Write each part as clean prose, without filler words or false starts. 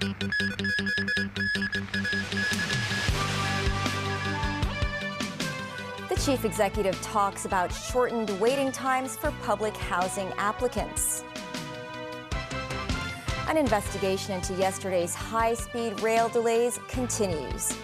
The chief executive talks about shortened waiting times for public housing applicants. An investigation into yesterday's high-speed rail delays continues.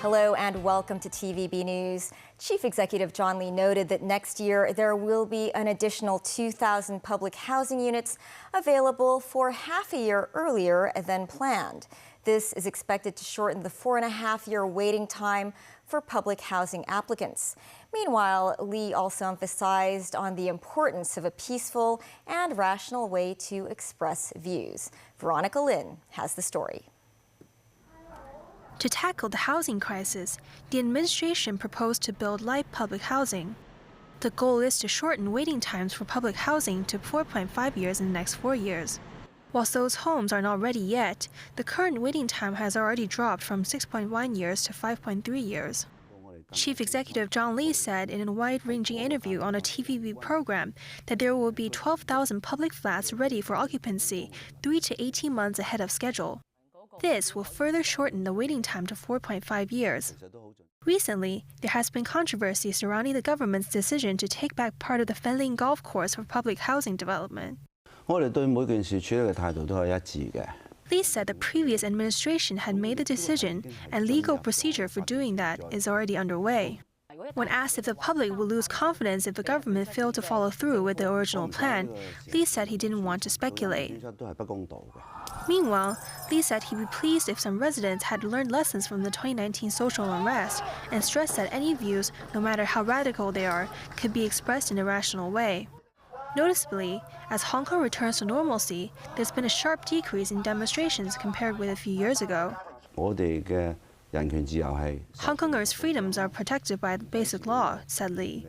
Hello and welcome to TVB News. Chief Executive John Lee noted that next year there will be an additional 2,000 public housing units available for half a year earlier than planned. This is expected to shorten the 4.5-year waiting time for public housing applicants. Meanwhile, Lee also emphasized on the importance of a peaceful and rational way to express views. Veronica Lin has the story. To tackle the housing crisis, the administration proposed to build light public housing. The goal is to shorten waiting times for public housing to 4.5 years in the next 4 years. Whilst those homes are not ready yet, the current waiting time has already dropped from 6.1 years to 5.3 years. Chief Executive John Lee said in a wide-ranging interview on a TVB program that there will be 12,000 public flats ready for occupancy 3 to 18 months ahead of schedule. This will further shorten the waiting time to 4.5 years. Recently, there has been controversy surrounding the government's decision to take back part of the Fenling golf course for public housing development. Lee said the previous administration had made the decision, and legal procedure for doing that is already underway. When asked if the public would lose confidence if the government failed to follow through with the original plan, Lee said he didn't want to speculate. Meanwhile, Lee said he'd be pleased if some residents had learned lessons from the 2019 social unrest and stressed that any views, no matter how radical they are, could be expressed in a rational way. Noticeably, as Hong Kong returns to normalcy, there's been a sharp decrease in demonstrations compared with a few years ago. Hong Kongers' freedoms are protected by the basic law, said Lee.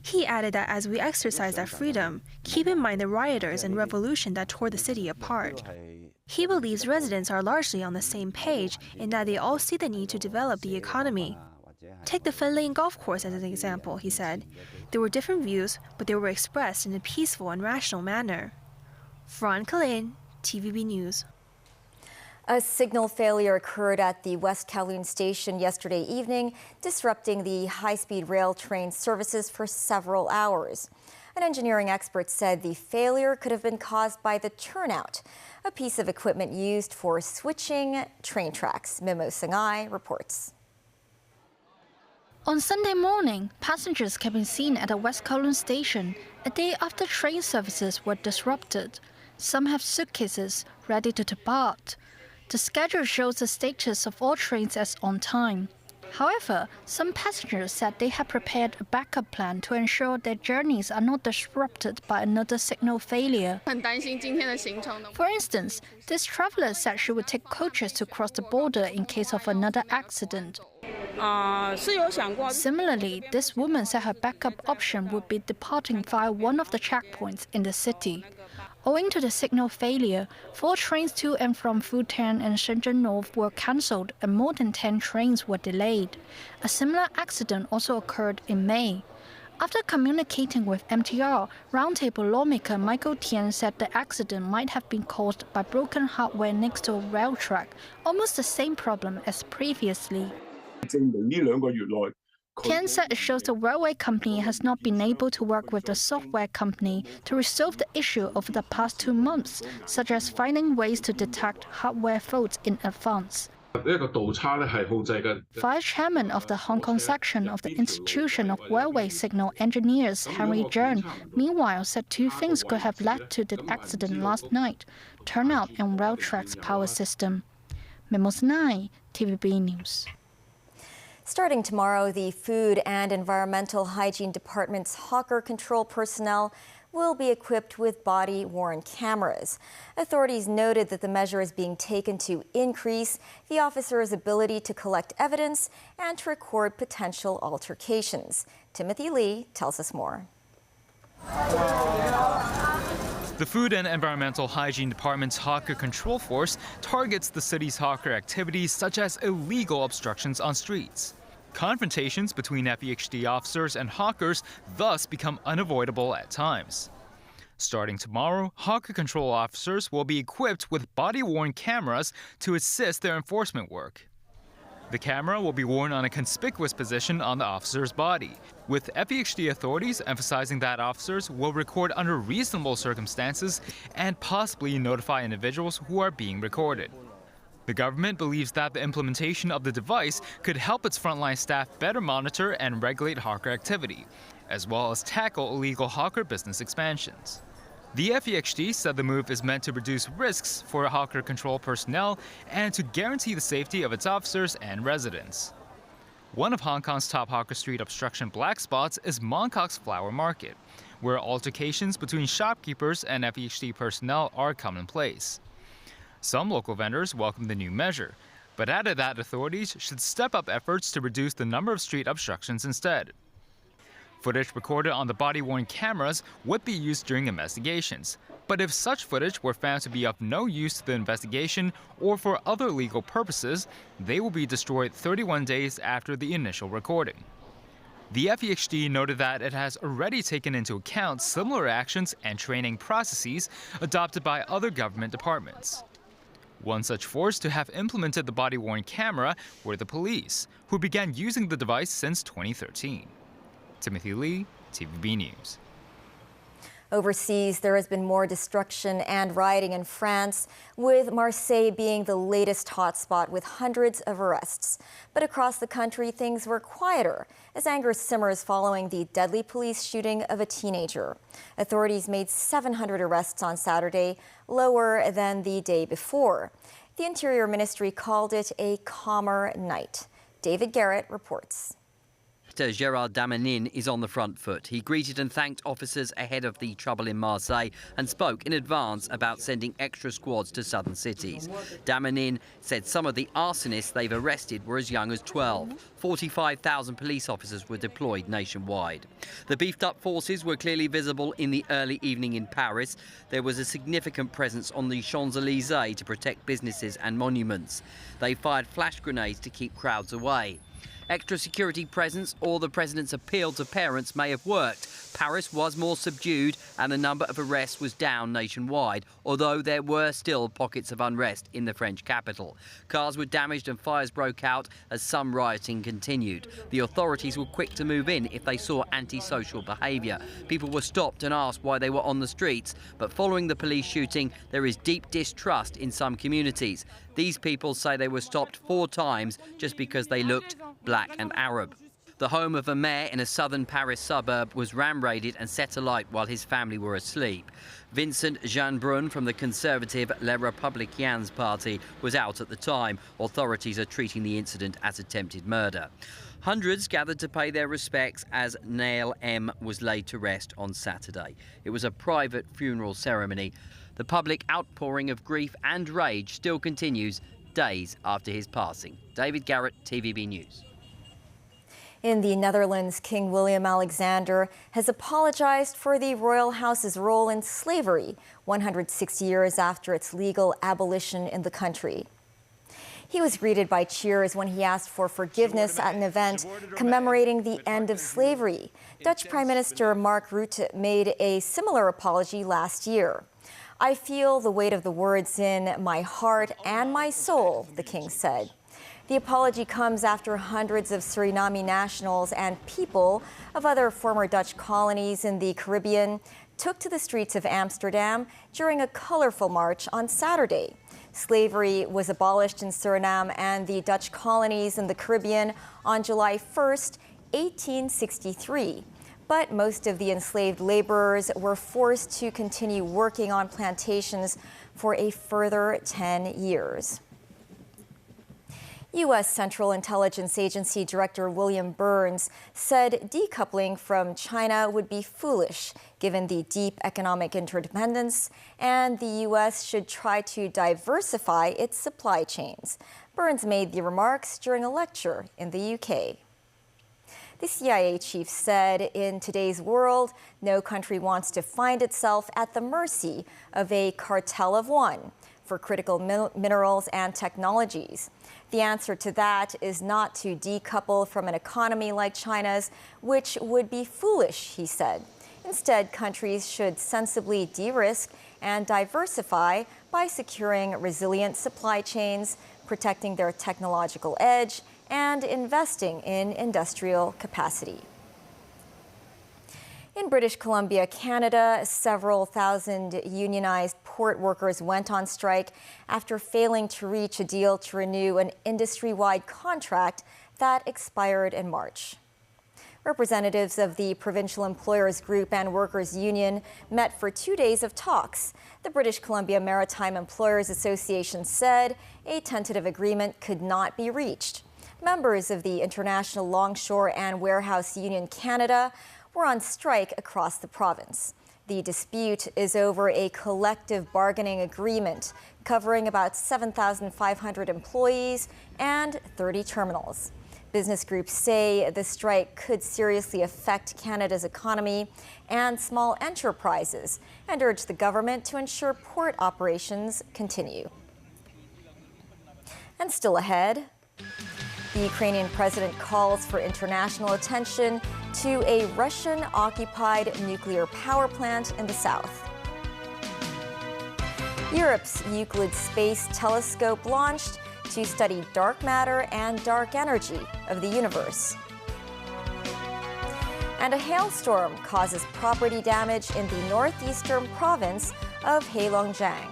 He added that as we exercise that freedom, keep in mind the rioters and revolution that tore the city apart. He believes residents are largely on the same page in that they all see the need to develop the economy. Take the Fenling golf course as an example, he said. There were different views, but they were expressed in a peaceful and rational manner. Veronica Lin, TVB News. A signal failure occurred at the West Kowloon station yesterday evening, disrupting the high-speed rail train services for several hours. An engineering expert said the failure could have been caused by the turnout, a piece of equipment used for switching train tracks. Mimo Sangai reports. On Sunday morning, passengers can be seen at the West Kowloon station a day after train services were disrupted. Some have suitcases ready to depart. The schedule shows the status of all trains as on time. However, some passengers said they had prepared a backup plan to ensure their journeys are not disrupted by another signal failure. For instance, this traveler said she would take coaches to cross the border in case of another accident. Similarly, this woman said her backup option would be departing via one of the checkpoints in the city. Owing to the signal failure, 4 trains to and from Futian and Shenzhen North were cancelled and more than 10 trains were delayed. A similar accident also occurred in May. After communicating with MTR, Roundtable lawmaker Michael Tian said the accident might have been caused by broken hardware next to a rail track, almost the same problem as previously. Tian said it shows the railway company has not been able to work with the software company to resolve the issue over the past 2 months, such as finding ways to detect hardware faults in advance. Vice Chairman of the Hong Kong section of the Institution of Railway Signal Engineers, Henry Zhern, meanwhile said 2 things could have led to the accident last night: turnout and rail track's power system. Mimo Sangai, TVB News. Starting tomorrow, the Food and Environmental Hygiene Department's hawker control personnel will be equipped with body-worn cameras. Authorities noted that the measure is being taken to increase the officer's ability to collect evidence and to record potential altercations. Timothy Lee tells us more. The Food and Environmental Hygiene Department's hawker control force targets the city's hawker activities such as illegal obstructions on streets. Confrontations between FEHD officers and hawkers thus become unavoidable at times. Starting tomorrow, hawker control officers will be equipped with body-worn cameras to assist their enforcement work. The camera will be worn on a conspicuous position on the officer's body, with FEHD authorities emphasizing that officers will record under reasonable circumstances and possibly notify individuals who are being recorded. The government believes that the implementation of the device could help its frontline staff better monitor and regulate hawker activity, as well as tackle illegal hawker business expansions. The FEHD said the move is meant to reduce risks for hawker control personnel and to guarantee the safety of its officers and residents. One of Hong Kong's top hawker street obstruction black spots is Mongkok's Flower Market, where altercations between shopkeepers and FEHD personnel are commonplace. Some local vendors welcome the new measure, but added that authorities should step up efforts to reduce the number of street obstructions instead. Footage recorded on the body-worn cameras would be used during investigations, but if such footage were found to be of no use to the investigation or for other legal purposes, they will be destroyed 31 days after the initial recording. The FEHD noted that it has already taken into account similar actions and training processes adopted by other government departments. One such force to have implemented the body-worn camera were the police, who began using the device since 2013. Timothy Lee, TVB News. Overseas, there has been more destruction and rioting in France, with Marseille being the latest hotspot with hundreds of arrests. But across the country, things were quieter as anger simmers following the deadly police shooting of a teenager. Authorities made 700 arrests on Saturday, lower than the day before. The Interior Ministry called it a calmer night. David Garrett reports. Gerard Damanin is on the front foot. He greeted and thanked officers ahead of the trouble in Marseille and spoke in advance about sending extra squads to southern cities. Damanin said some of the arsonists they've arrested were as young as 12. 45,000 police officers were deployed nationwide. The beefed-up forces were clearly visible in the early evening in Paris. There was a significant presence on the Champs-Élysées to protect businesses and monuments. They fired flash grenades to keep crowds away. Extra security presence or the president's appeal to parents may have worked. Paris was more subdued and the number of arrests was down nationwide, although there were still pockets of unrest in the French capital. Cars were damaged and fires broke out as some rioting continued. The authorities were quick to move in if they saw antisocial behaviour. People were stopped and asked why they were on the streets, but following the police shooting, there is deep distrust in some communities. These people say they were stopped 4 times just because they looked black and Arab. The home of a mayor in a southern Paris suburb was ram-raided and set alight while his family were asleep. Vincent Jeanbrun from the conservative Les Républicains party was out at the time. Authorities are treating the incident as attempted murder. Hundreds gathered to pay their respects as Nail M was laid to rest on Saturday. It was a private funeral ceremony. The public outpouring of grief and rage still continues days after his passing. David Garrett, TVB News. In the Netherlands, King William Alexander has apologized for the royal house's role in slavery 160 years after its legal abolition in the country. He was greeted by cheers when he asked for forgiveness at an event commemorating the end of slavery. Dutch Prime Minister Mark Rutte made a similar apology last year. "I feel the weight of the words in my heart and my soul," the king said. The apology comes after hundreds of Suriname nationals and people of other former Dutch colonies in the Caribbean took to the streets of Amsterdam during a colorful march on Saturday. Slavery was abolished in Suriname and the Dutch colonies in the Caribbean on July 1st, 1863. But most of the enslaved laborers were forced to continue working on plantations for a further 10 years. U.S. Central Intelligence Agency Director William Burns said decoupling from China would be foolish, given the deep economic interdependence, and the U.S. should try to diversify its supply chains. Burns made the remarks during a lecture in the UK. The CIA chief said, "In today's world, no country wants to find itself at the mercy of a cartel of one. for critical minerals and technologies. The answer to that is not to decouple from an economy like China's, which would be foolish, he said. Instead, countries should sensibly de-risk and diversify by securing resilient supply chains, protecting their technological edge, and investing in industrial capacity. In British Columbia, Canada, several thousand unionized port workers went on strike after failing to reach a deal to renew an industry-wide contract that expired in March. Representatives of the Provincial Employers Group and Workers' Union met for 2 days of talks. The British Columbia Maritime Employers Association said a tentative agreement could not be reached. Members of the International Longshore and Warehouse Union Canada were on strike across the province. The dispute is over a collective bargaining agreement covering about 7,500 employees and 30 terminals. Business groups say the strike could seriously affect Canada's economy and small enterprises and urge the government to ensure port operations continue. And still ahead, the Ukrainian president calls for international attention to a Russian-occupied nuclear power plant in the south. Europe's Euclid Space Telescope launched to study dark matter and dark energy of the universe. And a hailstorm causes property damage in the northeastern province of Heilongjiang.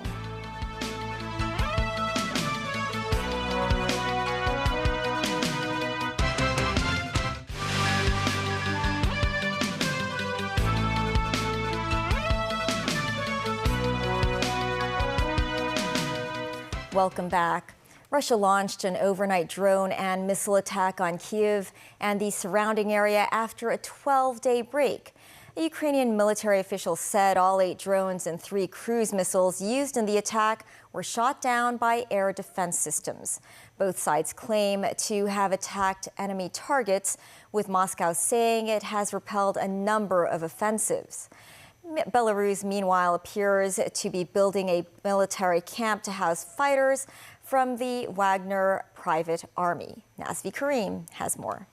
Welcome back. Russia launched an overnight drone and missile attack on Kyiv and the surrounding area after a 12-day break. A Ukrainian military official said all 8 drones and 3 cruise missiles used in the attack were shot down by air defense systems. Both sides claim to have attacked enemy targets, with Moscow saying it has repelled a number of offensives. Belarus, meanwhile, appears to be building a military camp to house fighters from the Wagner private army. Nazvi Karim has more.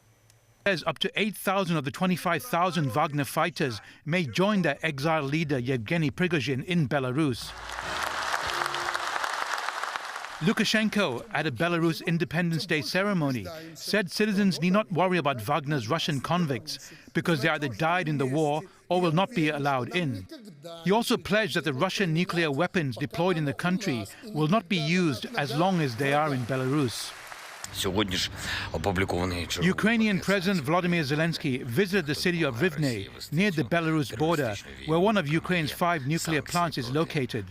Says up to 8,000 of the 25,000 Wagner fighters may join their exile leader Yevgeny Prigozhin in Belarus. Lukashenko, at a Belarus Independence Day ceremony, said citizens need not worry about Wagner's Russian convicts because they either died in the war or will not be allowed in. He also pledged that the Russian nuclear weapons deployed in the country will not be used as long as they are in Belarus. Ukrainian President Volodymyr Zelensky visited the city of Rivne, near the Belarus border, where one of Ukraine's 5 nuclear plants is located.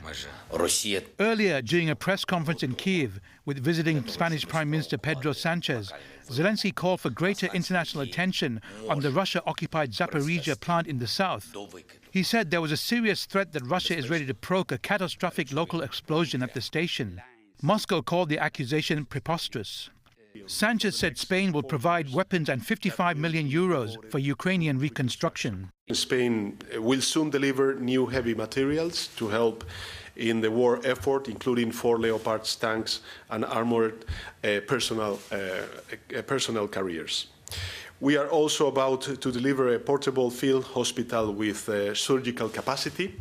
Earlier, during a press conference in Kyiv with visiting Spanish Prime Minister Pedro Sanchez, Zelensky called for greater international attention on the Russia-occupied Zaporizhia plant in the south. He said there was a serious threat that Russia is ready to provoke a catastrophic local explosion at the station. Moscow called the accusation preposterous. Sanchez said Spain will provide weapons and 55 million euros for Ukrainian reconstruction. Spain will soon deliver new heavy materials to help in the war effort, including 4 Leopard tanks and armored personnel carriers. We are also about to deliver a portable field hospital with surgical capacity.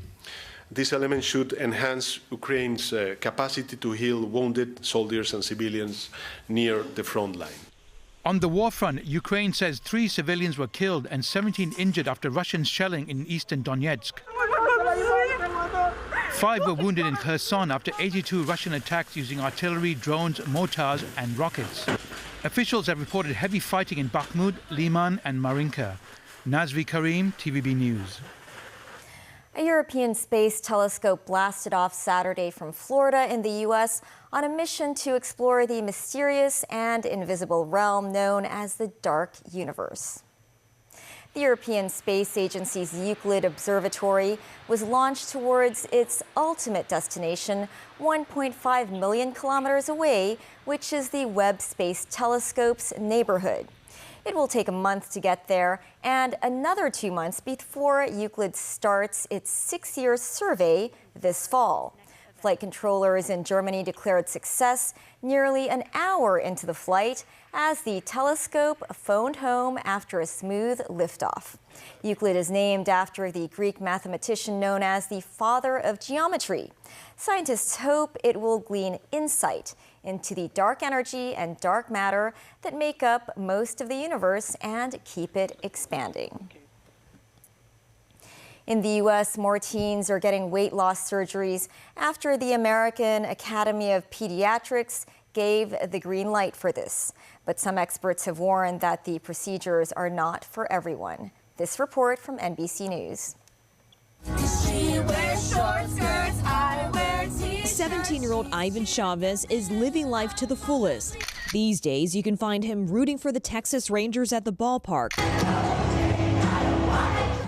This element should enhance Ukraine's capacity to heal wounded soldiers and civilians near the front line. On the war front, Ukraine says 3 civilians were killed and 17 injured after Russian shelling in eastern Donetsk. 5 were wounded in Kherson after 82 Russian attacks using artillery, drones, mortars and rockets. Officials have reported heavy fighting in Bakhmut, Liman and Marinka. Nazvi Karim, TVB News. A European space telescope blasted off Saturday from Florida in the U.S. on a mission to explore the mysterious and invisible realm known as the dark universe. The European Space Agency's Euclid Observatory was launched towards its ultimate destination, 1.5 million kilometers away, which is the Webb Space Telescope's neighborhood. It will take a month to get there and another 2 months before Euclid starts its 6-year survey this fall. Flight controllers in Germany declared success nearly an hour into the flight as the telescope phoned home after a smooth liftoff. Euclid is named after the Greek mathematician known as the father of geometry. Scientists hope it will glean insight into the dark energy and dark matter that make up most of the universe and keep it expanding. In the U.S., more teens are getting weight loss surgeries after the American Academy of Pediatrics gave the green light for this. But some experts have warned that the procedures are not for everyone. This report from NBC News. She wears short skirts, I wear t-shirts. 17-year-old Ivan Chavez is living life to the fullest. These days, you can find him rooting for the Texas Rangers at the ballpark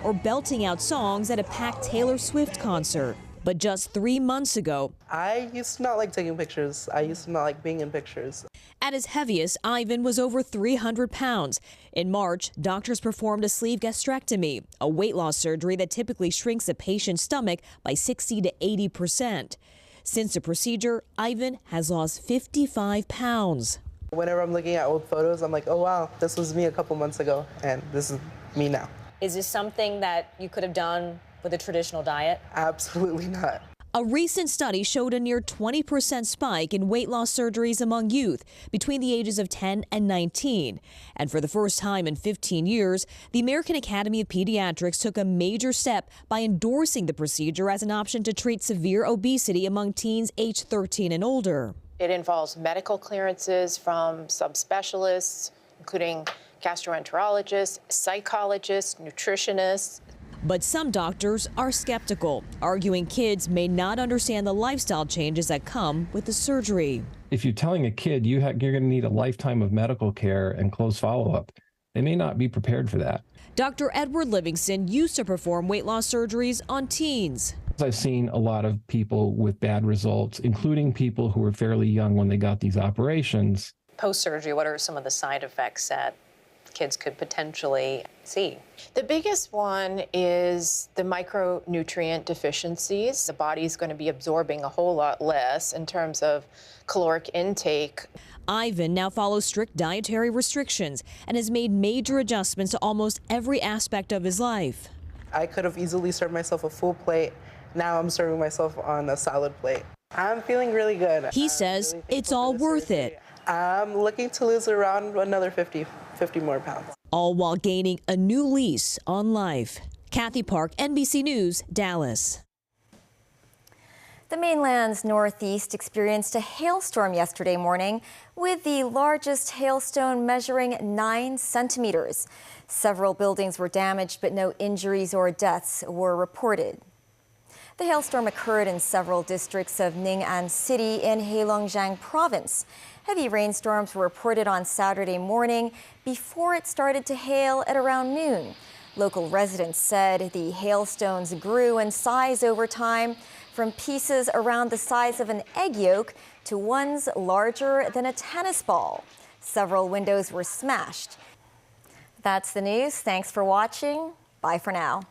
or belting out songs at a packed Taylor Swift concert. But just 3 months ago, I used to not like taking pictures. I used to not like being in pictures. At his heaviest, Ivan was over 300 pounds. In March, doctors performed a sleeve gastrectomy, a weight loss surgery that typically shrinks a patient's stomach by 60 to 80%. Since the procedure, Ivan has lost 55 pounds. Whenever I'm looking at old photos, I'm like, oh wow, this was me a couple months ago, and this is me now. Is this something that you could have done with a traditional diet? Absolutely not. A recent study showed a near 20% spike in weight loss surgeries among youth between the ages of 10 and 19. And for the first time in 15 years, the American Academy of Pediatrics took a major step by endorsing the procedure as an option to treat severe obesity among teens aged 13 and older. It involves medical clearances from subspecialists, including gastroenterologists, psychologists, nutritionists. But some doctors are skeptical, arguing kids may not understand the lifestyle changes that come with the surgery. If you're telling a kid you're going to need a lifetime of medical care and close follow-up, they may not be prepared for that. Dr. Edward Livingston used to perform weight loss surgeries on teens. I've seen a lot of people with bad results, including people who were fairly young when they got these operations. Post-surgery, what are some of the side effects that kids could potentially see? The biggest one is the micronutrient deficiencies. The body's going to be absorbing a whole lot less in terms of caloric intake. Ivan now follows strict dietary restrictions and has made major adjustments to almost every aspect of his life. I could have easily served myself a full plate. Now I'm serving myself on a salad plate. I'm feeling really good. He says it's all worth it. I'm looking to lose around another 50 more pounds. All while gaining a new lease on life. Kathy Park, NBC News, Dallas. The mainland's northeast experienced a hailstorm yesterday morning, with the largest hailstone measuring 9 centimeters. Several buildings were damaged, but no injuries or deaths were reported. The hailstorm occurred in several districts of Ning'an City in Heilongjiang Province. Heavy rainstorms were reported on Saturday morning before it started to hail at around noon. Local residents said the hailstones grew in size over time, from pieces around the size of an egg yolk to ones larger than a tennis ball. Several windows were smashed. That's the news. Thanks for watching. Bye for now.